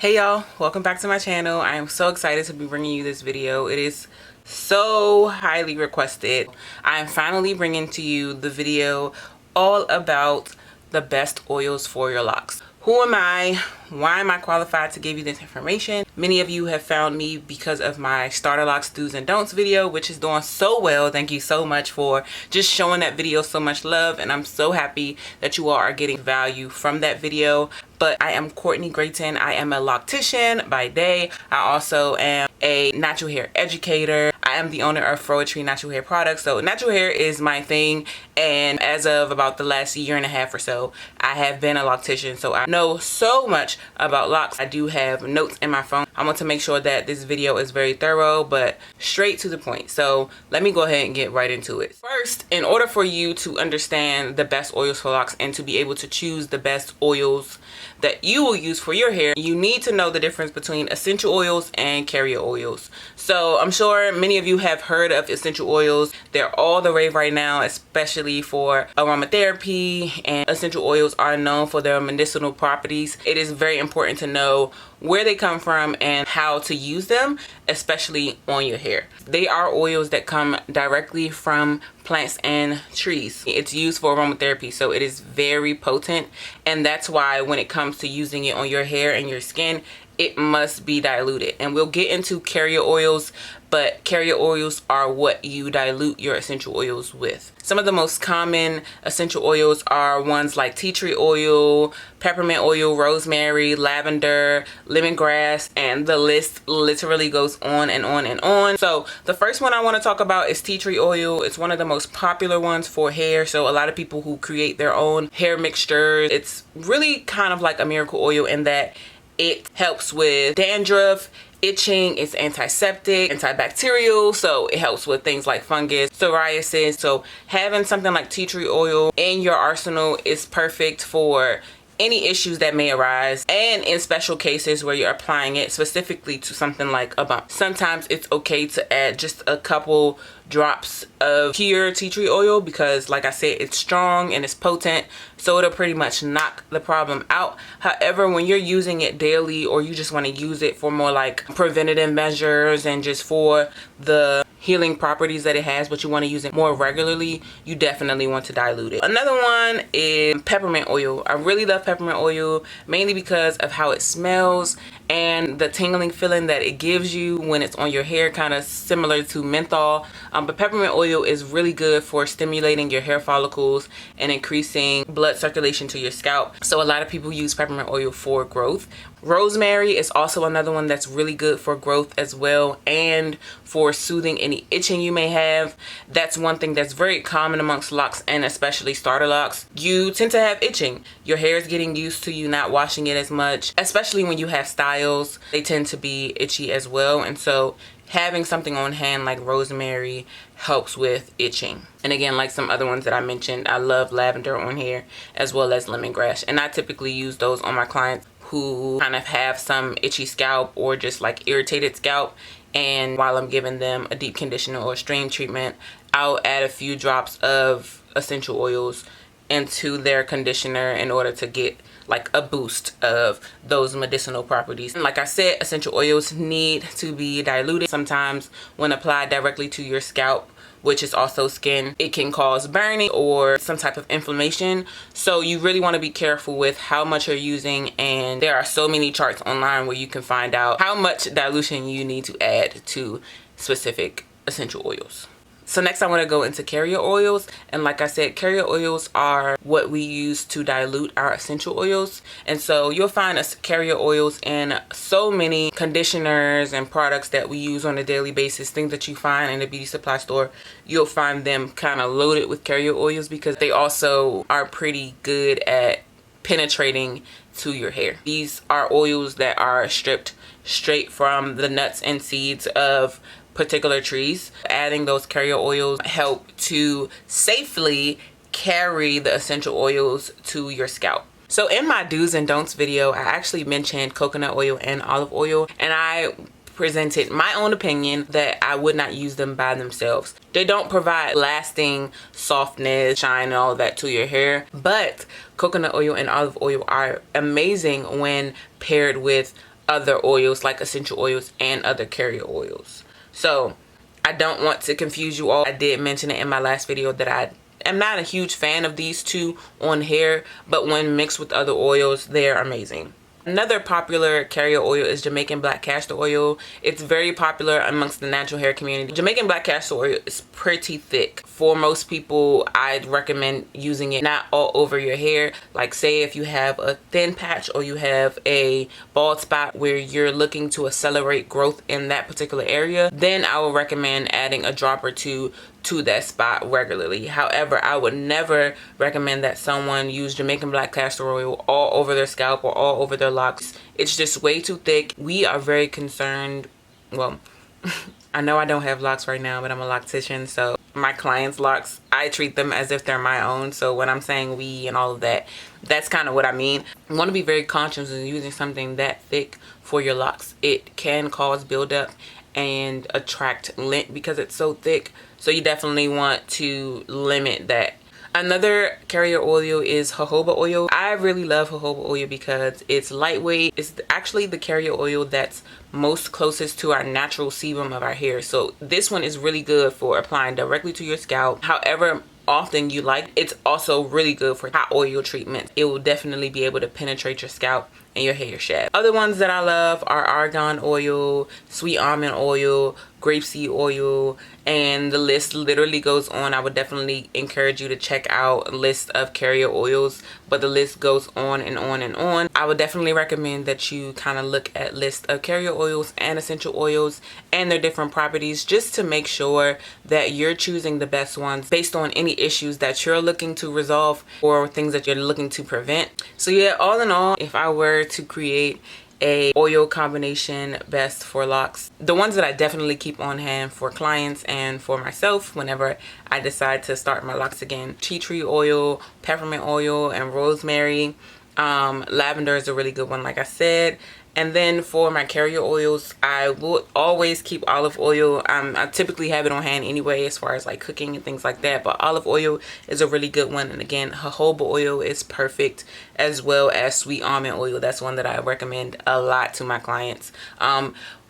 Hey y'all, welcome back to my channel. I am so excited to be bringing you this video. It is so highly requested. I am finally bringing to you the video all about the best oils for your locks. Who am I? Why am I qualified to give you this information? Many of you have found me because of my starter locks do's and don'ts video, which is doing so well. Thank you so much for just showing that video so much love, and I'm so happy that you all are getting value from that video. But I am Courtney Grayton. I am a loctician by day. I also am a natural hair educator. I am the owner of Froetry natural hair products. So natural hair is my thing, and as of about the last year and a half or so, I have been a loctician. So I know so much about locks. I do have notes in my phone. I want to make sure that this video is very thorough but straight to the point. So let me go ahead and get right into it. First, in order for you to understand the best oils for locks and to be able to choose the best oils that you will use for your hair, you need to know the difference between essential oils and carrier oils. So I'm sure many of you have heard of essential oils. They're all the rave right now, especially for aromatherapy, and essential oils are known for their medicinal properties. It is very important to know where they come from and how to use them, especially on your hair. They are oils that come directly from plants and trees. It's used for aromatherapy, so it is very potent, and that's why when it comes to using it on your hair and your skin, it must be diluted. And we'll get into carrier oils, but carrier oils are what you dilute your essential oils with. Some of the most common essential oils are ones like tea tree oil, peppermint oil, rosemary, lavender, lemongrass, and the list literally goes on and on and on. So the first one I want to talk about is tea tree oil. It's one of the most popular ones for hair. So a lot of people who create their own hair mixtures, it's really kind of like a miracle oil in that it helps with dandruff, itching, it's antiseptic, antibacterial, so it helps with things like fungus, psoriasis. So having something like tea tree oil in your arsenal is perfect for any issues that may arise, and in special cases where you're applying it specifically to something like a bump. Sometimes it's okay to add just a couple drops of pure tea tree oil because, like I said, it's strong and it's potent, so it'll pretty much knock the problem out. However, when you're using it daily, or you just want to use it for more like preventative measures and just for the healing properties that it has, but you want to use it more regularly, you definitely want to dilute it. Another one is peppermint oil. I really love peppermint oil, mainly because of how it smells and the tingling feeling that it gives you when it's on your hair, kind of similar to menthol. But peppermint oil is really good for stimulating your hair follicles and increasing blood circulation to your scalp. So a lot of people use peppermint oil for growth. Rosemary is also another one that's really good for growth as well, and for soothing any itching you may have. That's one thing that's very common amongst locks, and especially starter locks. You tend to have itching. Your hair is getting used to you not washing it as much, especially when you have styles. They tend to be itchy as well, and so having something on hand like rosemary helps with itching. And again, like some other ones that I mentioned, I love lavender on here as well as lemongrass, and I typically use those on my clients who kind of have some itchy scalp or just like irritated scalp. And while I'm giving them a deep conditioner or stream treatment, I'll add a few drops of essential oils into their conditioner in order to get like a boost of those medicinal properties. And like I said, essential oils need to be diluted. Sometimes when applied directly to your scalp, which is also skin, it can cause burning or some type of inflammation. So you really want to be careful with how much you're using, and there are so many charts online where you can find out how much dilution you need to add to specific essential oils. So next I want to go into carrier oils, and like I said, carrier oils are what we use to dilute our essential oils. And so you'll find us carrier oils in so many conditioners and products that we use on a daily basis. Things that you find in a beauty supply store, you'll find them kind of loaded with carrier oils because they also are pretty good at penetrating to your hair. These are oils that are stripped straight from the nuts and seeds of particular trees. Adding those carrier oils help to safely carry the essential oils to your scalp. So in my do's and don'ts video, I actually mentioned coconut oil and olive oil, and I presented my own opinion that I would not use them by themselves. They don't provide lasting softness, shine, and all of that to your hair, but coconut oil and olive oil are amazing when paired with other oils like essential oils and other carrier oils. So I don't want to confuse you all. I did mention it in my last video that I am not a huge fan of these two on hair, but when mixed with other oils, they're amazing. Another popular carrier oil is Jamaican black castor oil. It's very popular amongst the natural hair community. Jamaican black castor oil is pretty thick. For most people, I'd recommend using it not all over your hair. Like say if you have a thin patch or you have a bald spot where you're looking to accelerate growth in that particular area, then I would recommend adding a drop or two to that spot regularly. However, I would never recommend that someone use Jamaican black castor oil all over their scalp or all over their locks. It's just way too thick. We are very concerned, well, I know I don't have locks right now, but I'm a loctician, so my clients' locks, I treat them as if they're my own. So when I'm saying we and all of that, that's kind of what I mean. You want to be very conscious of using something that thick for your locks. It can cause buildup and attract lint because it's so thick. So you definitely want to limit that. Another carrier oil is jojoba oil. I really love jojoba oil because it's lightweight. It's actually the carrier oil that's most closest to our natural sebum of our hair. So this one is really good for applying directly to your scalp. However often you like, it's also really good for hot oil treatment. It will definitely be able to penetrate your scalp and your hair shaft. Other ones that I love are argan oil, sweet almond oil, grapeseed oil, and the list literally goes on. I would definitely encourage you to check out a list of carrier oils, but the list goes on and on and on. I would definitely recommend that you kind of look at list of carrier oils and essential oils and their different properties, just to make sure that you're choosing the best ones based on any issues that you're looking to resolve or things that you're looking to prevent. So yeah, all in all, if I were to create a oil combination best for locks, the ones that I definitely keep on hand for clients and for myself whenever I decide to start my locks again: tea tree oil, peppermint oil, and rosemary. Lavender is a really good one, like I said. And then for my carrier oils, I will always keep olive oil. I typically have it on hand anyway as far as like cooking and things like that, but olive oil is a really good one. And again, jojoba oil is perfect, as well as sweet almond oil. That's one that I recommend a lot to my clients.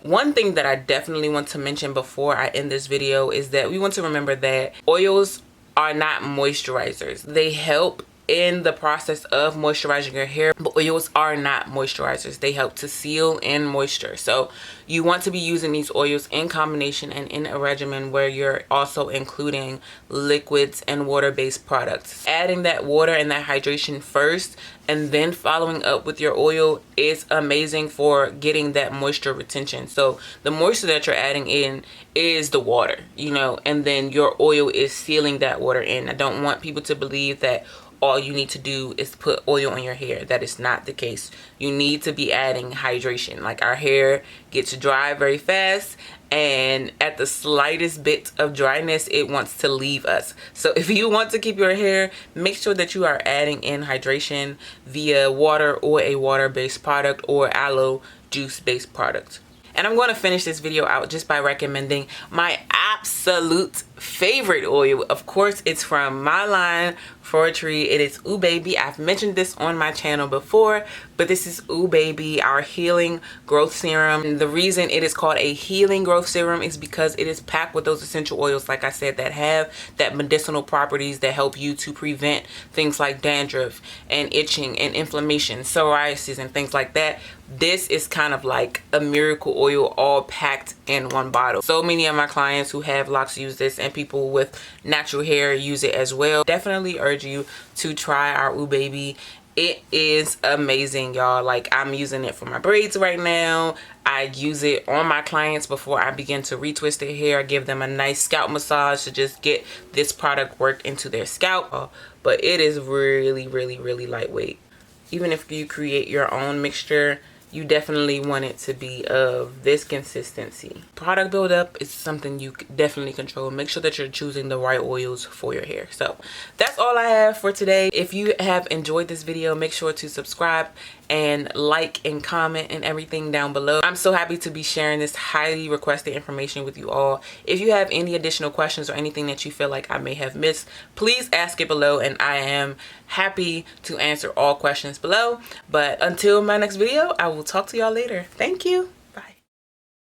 One thing that I definitely want to mention before I end this video is that we want to remember that oils are not moisturizers. They help in the process of moisturizing your hair, but oils are not moisturizers. They help to seal in moisture. So you want to be using these oils in combination and in a regimen where you're also including liquids and water-based products. Adding that water and that hydration first and then following up with your oil is amazing for getting that moisture retention. So the moisture that you're adding in is the water, you know, and then your oil is sealing that water in. I don't want people to believe that all you need to do is put oil on your hair. That is not the case. You need to be adding hydration. Like, our hair gets dry very fast, and at the slightest bit of dryness, it wants to leave us. So if you want to keep your hair, make sure that you are adding in hydration via water or a water-based product or aloe juice-based product. And I'm going to finish this video out just by recommending my absolute favorite oil. Of course, it's from my line, Froetry. It is Ooh Baby. I've mentioned this on my channel before, but this is Ooh Baby, our healing growth serum. And the reason it is called a healing growth serum is because it is packed with those essential oils, like I said, that have that medicinal properties that help you to prevent things like dandruff and itching and inflammation, psoriasis, and things like that. This is kind of like a miracle oil all packed in one bottle. So many of my clients who have locks use this, and people with natural hair use it as well. Definitely urge you to try our Ooh Baby. It is amazing, y'all. Like, I'm using it for my braids right now. I use it on my clients before I begin to retwist their hair. I give them a nice scalp massage to just get this product worked into their scalp. But it is really, really, really lightweight. Even if you create your own mixture, you definitely want it to be of this consistency. Product buildup is something you definitely control. Make sure that you're choosing the right oils for your hair. So that's all I have for today. If you have enjoyed this video, make sure to subscribe and like and comment and everything down below. I'm so happy to be sharing this highly requested information with you all. If you have any additional questions or anything that you feel like I may have missed, please ask it below, and I am happy to answer all questions below. But until my next video, I will talk to y'all later. Thank you.